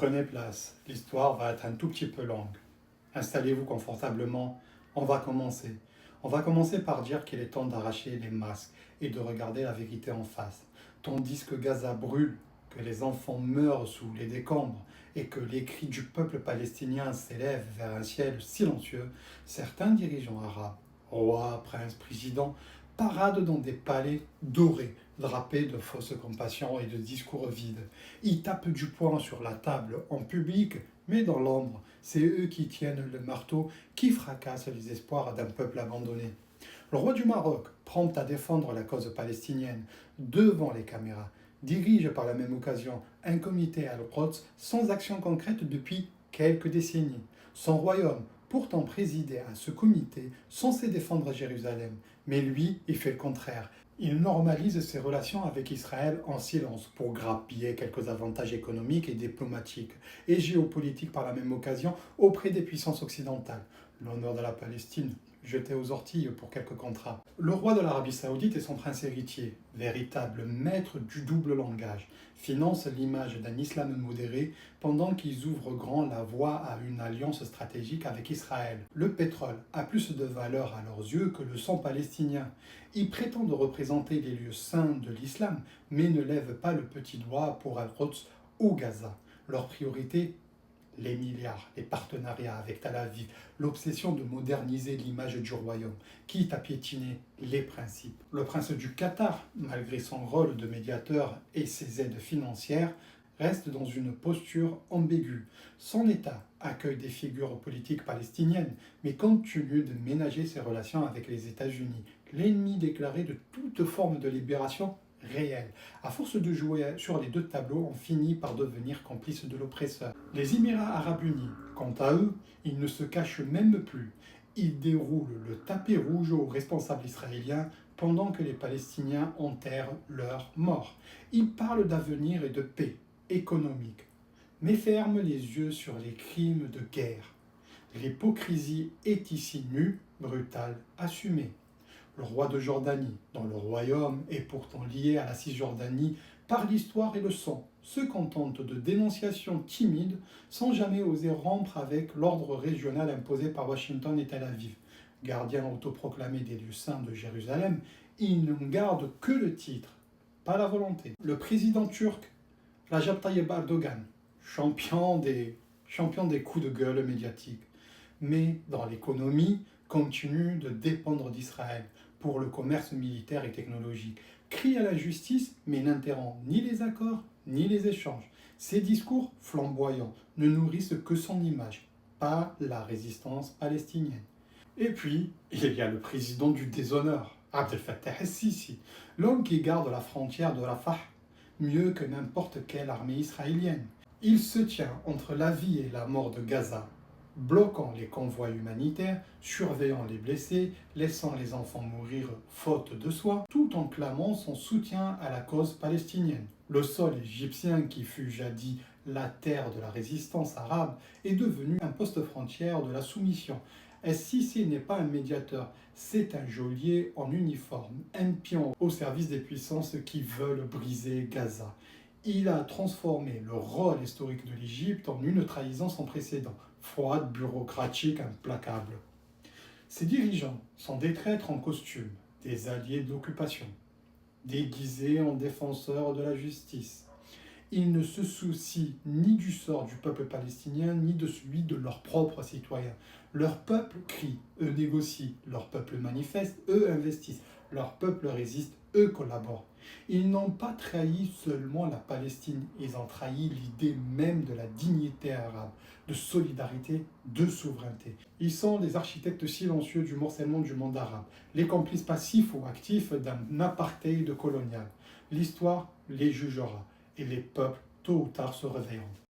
Prenez place, l'histoire va être un tout petit peu longue. Installez-vous confortablement, on va commencer. On va commencer par dire qu'il est temps d'arracher les masques et de regarder la vérité en face. Tandis que Gaza brûle, que les enfants meurent sous les décombres et que les cris du peuple palestinien s'élèvent vers un ciel silencieux, certains dirigeants arabes, rois, princes, présidents, paradent dans des palais dorés, drapés de fausses compassions et de discours vides. Ils tapent du poing sur la table en public, mais dans l'ombre, c'est eux qui tiennent le marteau, qui fracassent les espoirs d'un peuple abandonné. Le roi du Maroc, prompt à défendre la cause palestinienne devant les caméras, dirige par la même occasion un comité Al-Quds sans action concrète depuis quelques décennies. Son royaume, pourtant présidé à ce comité, censé défendre Jérusalem, mais lui, il fait le contraire. Il normalise ses relations avec Israël en silence pour grappiller quelques avantages économiques et diplomatiques et géopolitiques par la même occasion auprès des puissances occidentales. L'honneur de la Palestine, jeté aux orties pour quelques contrats. Le roi de l'Arabie Saoudite et son prince héritier, véritable maître du double langage, financent l'image d'un islam modéré pendant qu'ils ouvrent grand la voie à une alliance stratégique avec Israël. Le pétrole a plus de valeur à leurs yeux que le sang palestinien. Ils prétendent représenter les lieux saints de l'islam, mais ne lèvent pas le petit doigt pour Al-Quds ou Gaza. Leur priorité, les milliards, les partenariats avec Tel Aviv, l'obsession de moderniser l'image du royaume, quitte à piétiner les principes. Le prince du Qatar, malgré son rôle de médiateur et ses aides financières, reste dans une posture ambiguë. Son État accueille des figures politiques palestiniennes, mais continue de ménager ses relations avec les États-Unis, l'ennemi déclaré de toute forme de libération réelle. À force de jouer sur les deux tableaux, on finit par devenir complice de l'oppresseur. Les Émirats arabes unis, quant à eux, ils ne se cachent même plus. Ils déroulent le tapis rouge aux responsables israéliens pendant que les Palestiniens enterrent leurs morts. Ils parlent d'avenir et de paix économique, mais ferment les yeux sur les crimes de guerre. L'hypocrisie est ici nue, brutale, assumée. Le roi de Jordanie, dont le royaume est pourtant lié à la Cisjordanie par l'histoire et le sang, se contente de dénonciations timides sans jamais oser rompre avec l'ordre régional imposé par Washington et Tel Aviv. Gardien autoproclamé des lieux saints de Jérusalem, il ne garde que le titre, pas la volonté. Le président turc, Recep Tayyip Erdogan, champion des coups de gueule médiatiques, mais dans l'économie, continue de dépendre d'Israël pour le commerce militaire et technologique. Crie à la justice, mais n'interrompt ni les accords, ni les échanges. Ses discours flamboyants ne nourrissent que son image, pas la résistance palestinienne. Et puis, il y a le président du déshonneur, Abdel Fattah el-Sisi, l'homme qui garde la frontière de Rafah mieux que n'importe quelle armée israélienne. Il se tient entre la vie et la mort de Gaza, bloquant les convois humanitaires, surveillant les blessés, laissant les enfants mourir faute de soins, tout en clamant son soutien à la cause palestinienne. Le sol égyptien, qui fut jadis la terre de la résistance arabe, est devenu un poste frontière de la soumission. Et si ce n'est pas un médiateur, c'est un geôlier en uniforme, un pion au service des puissances qui veulent briser Gaza. Il a transformé le rôle historique de l'Égypte en une trahison sans précédent, froide, bureaucratique, implacable. Ces dirigeants sont des traîtres en costume, des alliés de l'occupation, déguisés en défenseurs de la justice. Ils ne se soucient ni du sort du peuple palestinien, ni de celui de leurs propres citoyens. Leur peuple crie, eux négocient, leur peuple manifeste, eux investissent, leur peuple résiste, eux collaborent. Ils n'ont pas trahi seulement la Palestine, ils ont trahi l'idée même de la dignité arabe, de solidarité, de souveraineté. Ils sont les architectes silencieux du morcellement du monde arabe, les complices passifs ou actifs d'un apartheid colonial. L'histoire les jugera et les peuples, tôt ou tard, se réveilleront.